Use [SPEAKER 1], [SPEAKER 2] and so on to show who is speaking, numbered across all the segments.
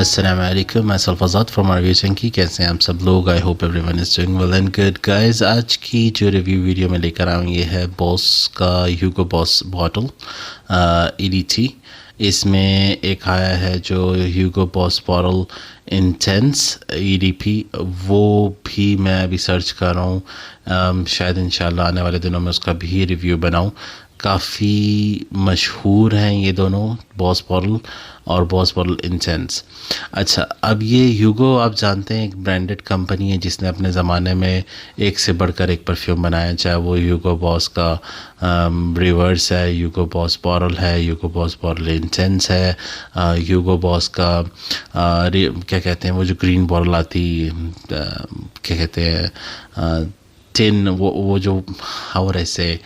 [SPEAKER 1] अस्सलाम वालेकुम, मैं सल्फ़ाज़ाद फ्रॉम रिव्यू चंकी। कैसे हैं आप सब लोग? I hope everyone is doing well and good. Guys, आज की जो रिव्यू वीडियो में लेकर आऊँ ये है बॉस का ह्यूगो बॉस बॉटल EDT। इसमें एक आया है जो ह्यूगो बॉस बॉटल इंटेंस EDP, वो भी मैं अभी सर्च कर रहा हूँ। शायद इंशाल्लाह आने वाले दिनों में उसका भी रिव्यू बनाऊँ। काफ़ी मशहूर हैं ये दोनों, बॉस बॉटल और बॉस बॉटल इंटेंस। अच्छा, अब ये ह्यूगो आप जानते हैं एक ब्रांडेड कंपनी है जिसने अपने ज़माने में एक से बढ़कर एक परफ्यूम बनाया, चाहे वो ह्यूगो बॉस का रिवर्स है, ह्यूगो बॉस बॉटल है, ह्यूगो बॉस बॉटल इंटेंस है, ह्यूगो बॉस का क्या कहते हैं वो जो ग्रीन बॉटल आती, क्या कहते हैं टिन, वो जो और ऐसे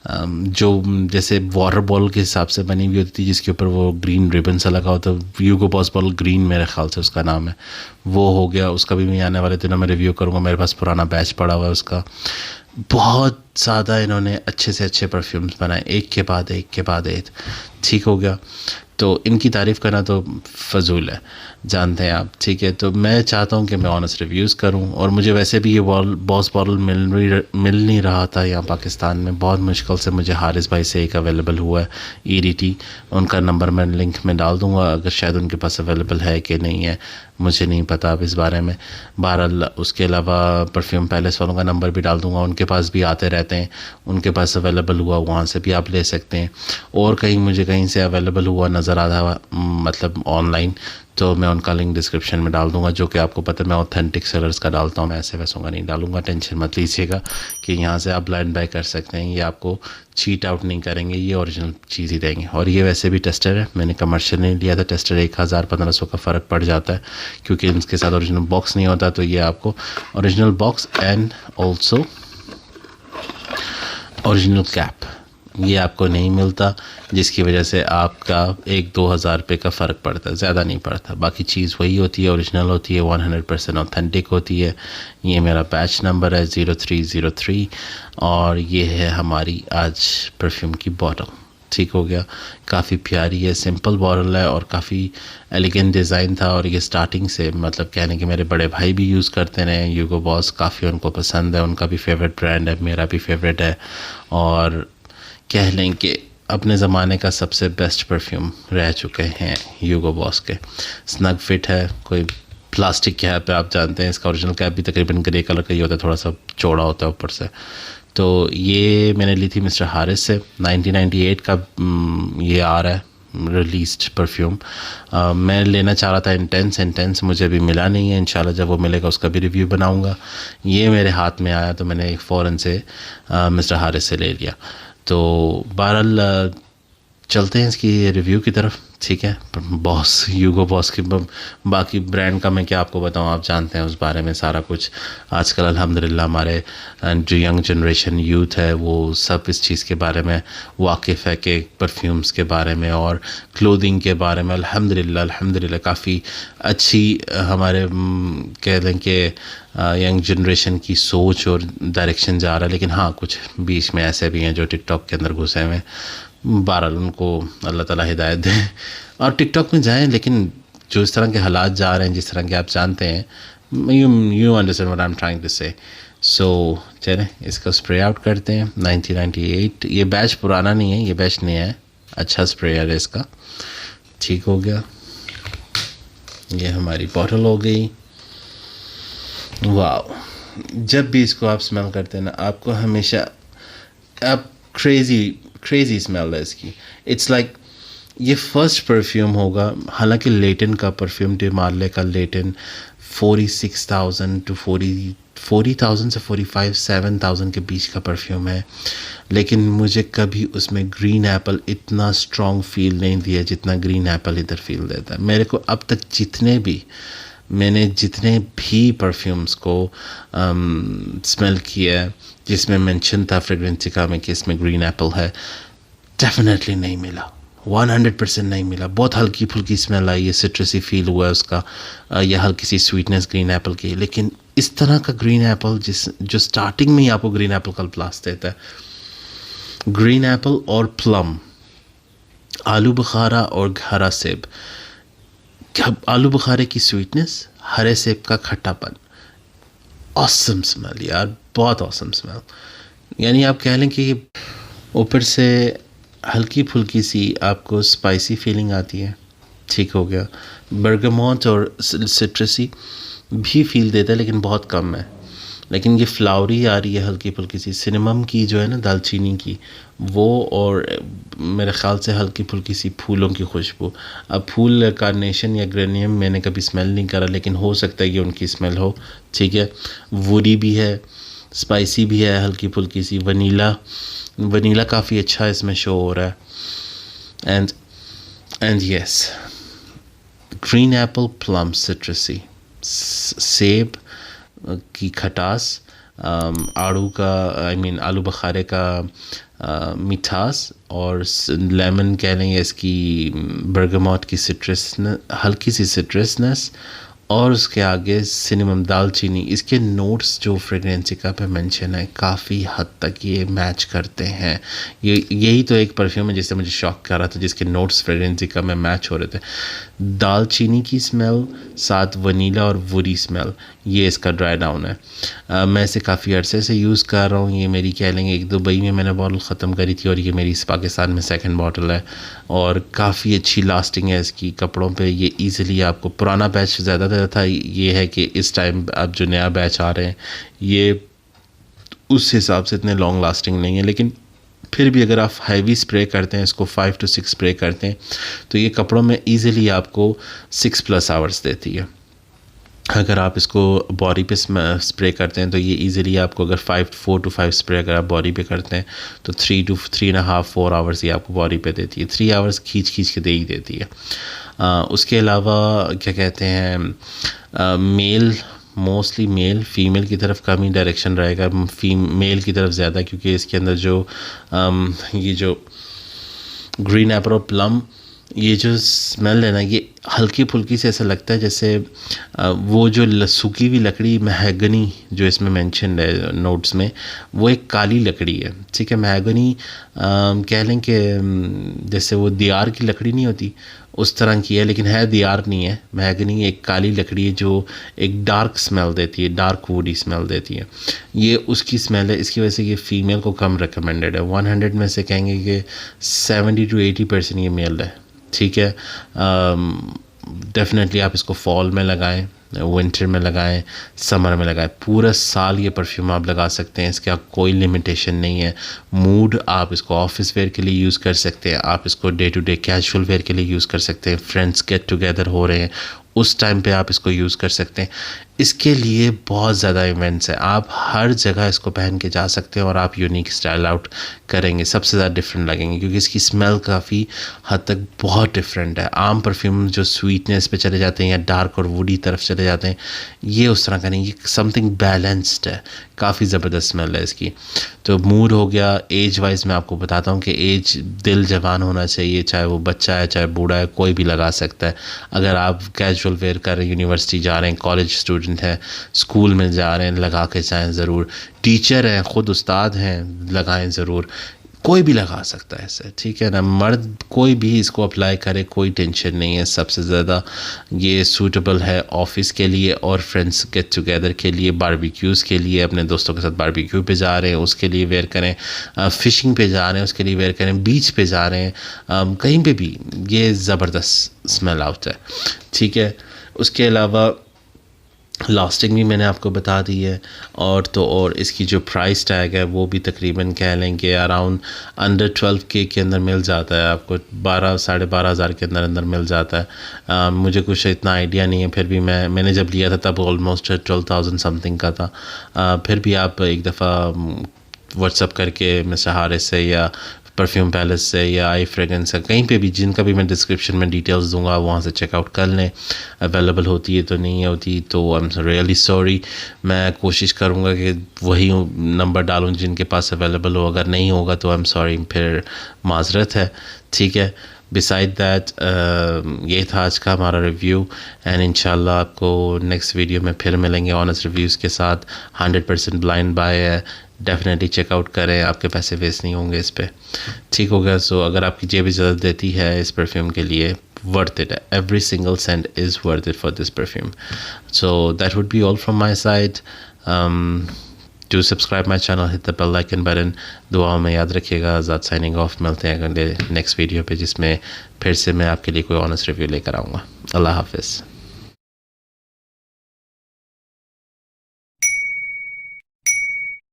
[SPEAKER 1] जो जैसे वाटर बॉल के हिसाब से बनी हुई होती थी जिसके ऊपर वो ग्रीन रिबन सा लगा होता है, ह्यूगो बॉस बॉटल ग्रीन मेरे ख्याल से उसका नाम है, वो हो गया। उसका भी मैं आने वाले दिनों में रिव्यू करूँगा। मेरे पास पुराना बैच पड़ा हुआ है उसका। बहुत ज़्यादा इन्होंने अच्छे से अच्छे परफ्यूम्स बनाए, एक के बाद एक के बाद एक। ठीक हो गया, तो इनकी तारीफ़ करना तो फजूल है, जानते हैं आप। ठीक है, तो मैं चाहता हूँ कि मैं ऑनेस्ट रिव्यूज़ करूँ। और मुझे वैसे भी ये बॉस बॉटल मिल नहीं रहा था यहाँ पाकिस्तान में। बहुत मुश्किल से मुझे हारिस भाई से एक अवेलेबल हुआ है EDT। उनका नंबर मैं लिंक में डाल दूँगा, अगर शायद उनके पास अवेलेबल है कि नहीं है मुझे नहीं पता अब इस बारे में। बहरहाल उसके अलावा परफ्यूम पैलेस वालों का नंबर भी डाल दूँगा, उनके पास भी आते रहते हैं, उनके पास अवेलेबल हुआ वहाँ से भी आप ले सकते हैं। और कहीं मुझे कहीं से अवेलेबल हुआ नज़र आ रहा मतलब ऑनलाइन, तो मैं उनका लिंक डिस्क्रिप्शन में डाल दूंगा। जो कि आपको पता है मैं ऑथेंटिक सेलर्स का डालता हूँ, मैं ऐसे वैसों का नहीं डालूंगा। टेंशन मत लीजिएगा कि यहाँ से आप ब्लाइंड बाय कर सकते हैं, ये आपको चीट आउट नहीं करेंगे, ये ओरिजिनल चीज़ ही देंगे। और ये वैसे भी टेस्टर है, मैंने कमर्शियल नहीं लिया था। टेस्टर 1000-1500 का फ़र्क पड़ जाता है क्योंकि इसके साथ ओरिजिनल बॉक्स नहीं होता। तो ये आपको original box and also original cap ये आपको नहीं मिलता, जिसकी वजह से आपका 1-2 हज़ार रुपये का फ़र्क पड़ता है, ज़्यादा नहीं पड़ता। बाकी चीज़ वही होती है, ओरिजिनल होती है, 100% ऑथेंटिक होती है। ये मेरा बैच नंबर है 0303 और ये है हमारी आज परफ्यूम की बॉटल। ठीक हो गया, काफ़ी प्यारी है, सिंपल बॉटल है और काफ़ी एलिगेंट डिज़ाइन था। और ये स्टार्टिंग से मतलब कहने कि मेरे बड़े भाई भी यूज़ करते रहे ह्यूगो बॉस, काफ़ी उनको पसंद है, उनका भी फेवरेट ब्रांड है, मेरा भी फेवरेट है। और कह लें कि अपने ज़माने का सबसे बेस्ट परफ्यूम रह चुके हैं ह्यूगो बॉस के। स्नग फिट है, कोई प्लास्टिक कैप है, आप जानते हैं इसका ओरिजिनल कैप भी तकरीबन ग्रे कलर का ही होता है, थोड़ा सा चौड़ा होता है ऊपर से। तो ये मैंने ली थी मिस्टर हारिस से, 1998 का ये आ रहा है रिलीज्ड परफ्यूम। मैं लेना चाह रहा था इंटेंस मुझे अभी मिला नहीं है। इंशाल्लाह जब वो मिलेगा उसका भी रिव्यू बनाऊंगा। ये मेरे हाथ में आया तो मैंने फ़ौरन से मिस्टर हारिस से ले लिया। तो बहरहाल चलते हैं इसकी रिव्यू की तरफ। ठीक है, बॉस ह्यूगो बॉस की बाकी ब्रांड का मैं क्या आपको बताऊं, आप जानते हैं उस बारे में सारा कुछ। आजकल अल्हम्दुलिल्लाह हमारे जो यंग जनरेशन यूथ है वो सब इस चीज़ के बारे में वाकिफ़ है कि परफ्यूम्स के बारे में और क्लोथिंग के बारे में अल्हम्दुलिल्लाह काफ़ी अच्छी हमारे कह दें कि यंग जनरेशन की सोच और डायरेक्शन जा रहा है। लेकिन हाँ, कुछ बीच में ऐसे भी हैं जो टिकटॉक के अंदर घुसे हुए हैं। बहरहाल उनको अल्लाह ताला हिदायत दे और टिकटॉक में जाएं, लेकिन जो इस तरह के हालात जा रहे हैं, जिस तरह के आप जानते हैं, you understand what I am trying to say. So चलें इसका स्प्रे आउट करते हैं। 1998 ये बैच पुराना नहीं है, ये बैच नया है, अच्छा स्प्रेयर है इसका। ठीक हो गया, ये हमारी बॉटल हो गई। वाह, जब भी इसको आप स्मेल करते हैं ना, आपको हमेशा आप क्रेजी स्मेल है इसकी। इट्स लाइक ये फर्स्ट परफ्यूम होगा, हालांकि लेटन का परफ्यूम डी मार्ले का लेटन 46,000 to 40,000 से 45,000-7,000 के बीच का परफ्यूम है। लेकिन मुझे कभी उसमें ग्रीन एप्पल इतना स्ट्रॉन्ग फील नहीं दिया जितना ग्रीन एप्पल इधर फील देता है मेरे को। अब तक मैंने जितने भी परफ्यूम्स को स्मेल किया है जिसमें मेंशन था फ्रेगरेंसिका में कि इसमें ग्रीन एप्पल है, डेफिनेटली नहीं मिला, 100% नहीं मिला। बहुत हल्की फुल्की स्मेल आई है, सिट्रसी फील हुआ है उसका, या हल्की सी स्वीटनेस ग्रीन एप्पल की। लेकिन इस तरह का ग्रीन एप्पल जो स्टार्टिंग में ही आपको ग्रीन एप्पल का ब्लास्ट देता है, ग्रीन एप्पल और प्लम, आलू बुखारा और हरा सेब, आलू बुखारे की स्वीटनेस, हरे सेब का खट्टापन, ऑसम स्मेल यार, बहुत ऑसम स्मेल। यानी आप कह लें कि ऊपर से हल्की फुल्की सी आपको स्पाइसी फीलिंग आती है, ठीक हो गया। बर्गमोट और सिट्रसी भी फील देता है लेकिन बहुत कम है, लेकिन ये फ्लावरी आ रही है हल्की फुल्की सी, सिनेमम की जो है ना, दालचीनी की वो, और मेरे ख़्याल से हल्की फुल्की सी फूलों की खुशबू। अब फूल कार्नेशन या ग्रेनियम मैंने कभी स्मेल नहीं करा, लेकिन हो सकता है कि उनकी स्मेल हो, ठीक है। वुडी भी है, स्पाइसी भी है हल्की फुल्की सी, वनीला काफ़ी अच्छा इसमें शो हो रहा है। And yes, green Apple plum सिट्रसी, सेब की खटास, आड़ू का आलू बुखारे का मिठास, और लेमन कह लेंगे इसकी, बर्गमोट की सिट्रस, हल्की सी सिट्रसनेस, और उसके आगे सिनेमम, दालचीनी। इसके नोट्स जो फ्रेगरेंसी का पे मेंशन है काफ़ी हद तक ये मैच करते हैं। यही तो एक परफ्यूम है जिससे मुझे शॉक कर रहा था, जिसके नोट्स फ्रेगरेंसी का में मैच हो रहे थे। दालचीनी की स्मेल साथ वनीला और वुडी स्मेल, ये इसका ड्राई डाउन है। मैं इसे काफ़ी अरसे से यूज़ कर रहा हूँ। ये मेरी कह लेंगे एक दुबई में मैंने बॉटल ख़त्म करी थी, और ये मेरी इस पाकिस्तान में सेकंड बॉटल है, और काफ़ी अच्छी लास्टिंग है इसकी कपड़ों पे। ये इजीली आपको, पुराना बैच ज़्यादा था, ये है कि इस टाइम अब जो नया बैच आ रहे हैं ये उस हिसाब से इतने लॉन्ग लास्टिंग नहीं है, लेकिन फिर भी अगर आप हैवी स्प्रे करते हैं, इसको 5 to 6 स्प्रे करते हैं, तो ये कपड़ों में ईज़िली आपको 6+ आवर्स देती है। अगर आप इसको बॉडी पे स्प्रे करते हैं तो ये इजीली आपको, अगर 4 to 5 स्प्रे अगर आप बॉडी पे करते हैं तो 3 to 3.5 4 आवर्स ये आपको बॉडी पे देती है। 3 आवर्स खींच के दे ही देती है। उसके अलावा क्या कहते हैं, मेल, मोस्टली मेल, फीमेल की तरफ कम ही डायरेक्शन रहेगा, मेल की तरफ ज़्यादा, क्योंकि इसके अंदर जो ये जो ग्रीन एप्पल और प्लम, ये जो स्मेल है ना, ये हल्की फुल्की से ऐसा लगता है जैसे वो जो सूखी हुई लकड़ी महगनी जो इसमें मेंशन है नोट्स में, वो एक काली लकड़ी है, ठीक है। महगनी कह लें कि जैसे वो दियार की लकड़ी नहीं होती उस तरह की है, लेकिन है दियार नहीं है। महगनी एक काली लकड़ी है जो एक डार्क स्मेल देती है, डार्क वुडी स्मेल देती है, ये उसकी स्मेल है। इसकी वजह से ये फ़ीमेल को कम रिकमेंडेड है। 100 में से कहेंगे कि 70 to 80% ये मेल है, ठीक है। डेफिनेटली आप इसको फॉल में लगाएं, विंटर में लगाएं, समर में लगाएं, पूरा साल ये परफ्यूम आप लगा सकते हैं, इसका कोई लिमिटेशन नहीं है। मूड, आप इसको ऑफिस वेयर के लिए यूज़ कर सकते हैं, आप इसको day to day casual wear के लिए यूज़ कर सकते हैं, फ्रेंड्स गेट टुगेदर हो रहे हैं उस टाइम पे आप इसको यूज़ कर सकते हैं। इसके लिए बहुत ज़्यादा इवेंट्स हैं, आप हर जगह इसको पहन के जा सकते हैं और आप यूनिक स्टाइल आउट करेंगे, सबसे ज़्यादा डिफरेंट लगेंगे, क्योंकि इसकी स्मेल काफ़ी हद तक बहुत डिफरेंट है। आम परफ्यूम जो स्वीटनेस पे चले जाते हैं या डार्क और वुडी तरफ चले जाते हैं, ये उस तरह का नहीं, ये समथिंग बैलेंस्ड है, काफ़ी ज़बरदस्त स्मेल है इसकी। तो मूड हो गया। एज वाइज मैं आपको बताता हूँ कि एज, दिल जवान होना चाहिए, चाहे वो बच्चा है चाहे बूढ़ा है, कोई भी लगा सकता है। अगर आप कैजुअल वेयर कर रहे हैं, यूनिवर्सिटी जा रहे हैं, कॉलेज स्टूडेंट हैं, स्कूल में जा रहे हैं, लगा के जाएँ ज़रूर। टीचर हैं, ख़ुद उस्ताद हैं, लगाएं ज़रूर। कोई भी लगा सकता है इसे, ठीक है ना। मर्द कोई भी इसको अप्लाई करे, कोई टेंशन नहीं है। सबसे ज़्यादा ये सूटेबल है ऑफिस के लिए और फ्रेंड्स गेट टुगेदर के लिए, बारबेक्यूज़ के लिए, अपने दोस्तों के साथ बारबेक्यू पे जा रहे हैं उसके लिए वेयर करें, फ़िशिंग पे जा रहे हैं उसके लिए वेयर करें, बीच पे जा रहे हैं, कहीं पे भी ये ज़बरदस्त स्मेल आउट है, ठीक है। उसके अलावा लास्टिंग भी मैंने आपको बता दी है। और तो और इसकी जो प्राइस टैग है वो भी तकरीबन कह लें कि अराउंड अंडर 12K के अंदर मिल जाता है आपको, 12 साढ़े 12 हज़ार के अंदर मिल जाता है। मुझे कुछ इतना आइडिया नहीं है, फिर भी मैंने जब लिया था तब ऑलमोस्ट 12,000 समथिंग का था। फिर भी आप एक दफ़ा व्हाट्सअप करके सहारे से या परफ्यूम पैलेस से या आई फ्रेगरेंस से, कहीं पे भी, जिनका भी मैं डिस्क्रिप्शन में डिटेल्स दूंगा, वहाँ से चेकआउट कर लें। अवेलेबल होती है तो नहीं होती तो आई एम रियली सॉरी। मैं कोशिश करूँगा कि वही नंबर डालूँ जिनके पास अवेलेबल हो, अगर नहीं होगा तो आई एम सॉरी, फिर माजरत है, ठीक है। बिसाइड दैट ये था आज का हमारा रिव्यू, एंड इंशाल्लाह आपको नेक्स्ट वीडियो में फिर मिलेंगे ऑनेस्ट रिव्यूज़ के साथ। 100% ब्लाइंड बाय है, डेफिनेटली चेकआउट करें, आपके पैसे वेस्ट नहीं होंगे इस पर, ठीक हो गया। सो अगर आपकी जेब इजाज़त देती है इस परफ्यूम के लिए, worth it. Every single cent is worth it for this perfume. So that would be all from my side. Do subscribe my channel, hit the bell icon button. दुआओं में याद रखिएगा. आज़ाद साइनिंग ऑफ. मिलते हैं अगले next video पे, जिसमें फिर से मैं आपके लिए कोई ऑनेस्ट रिव्यू लेकर आऊँगा. अल्लाह हाफिज़.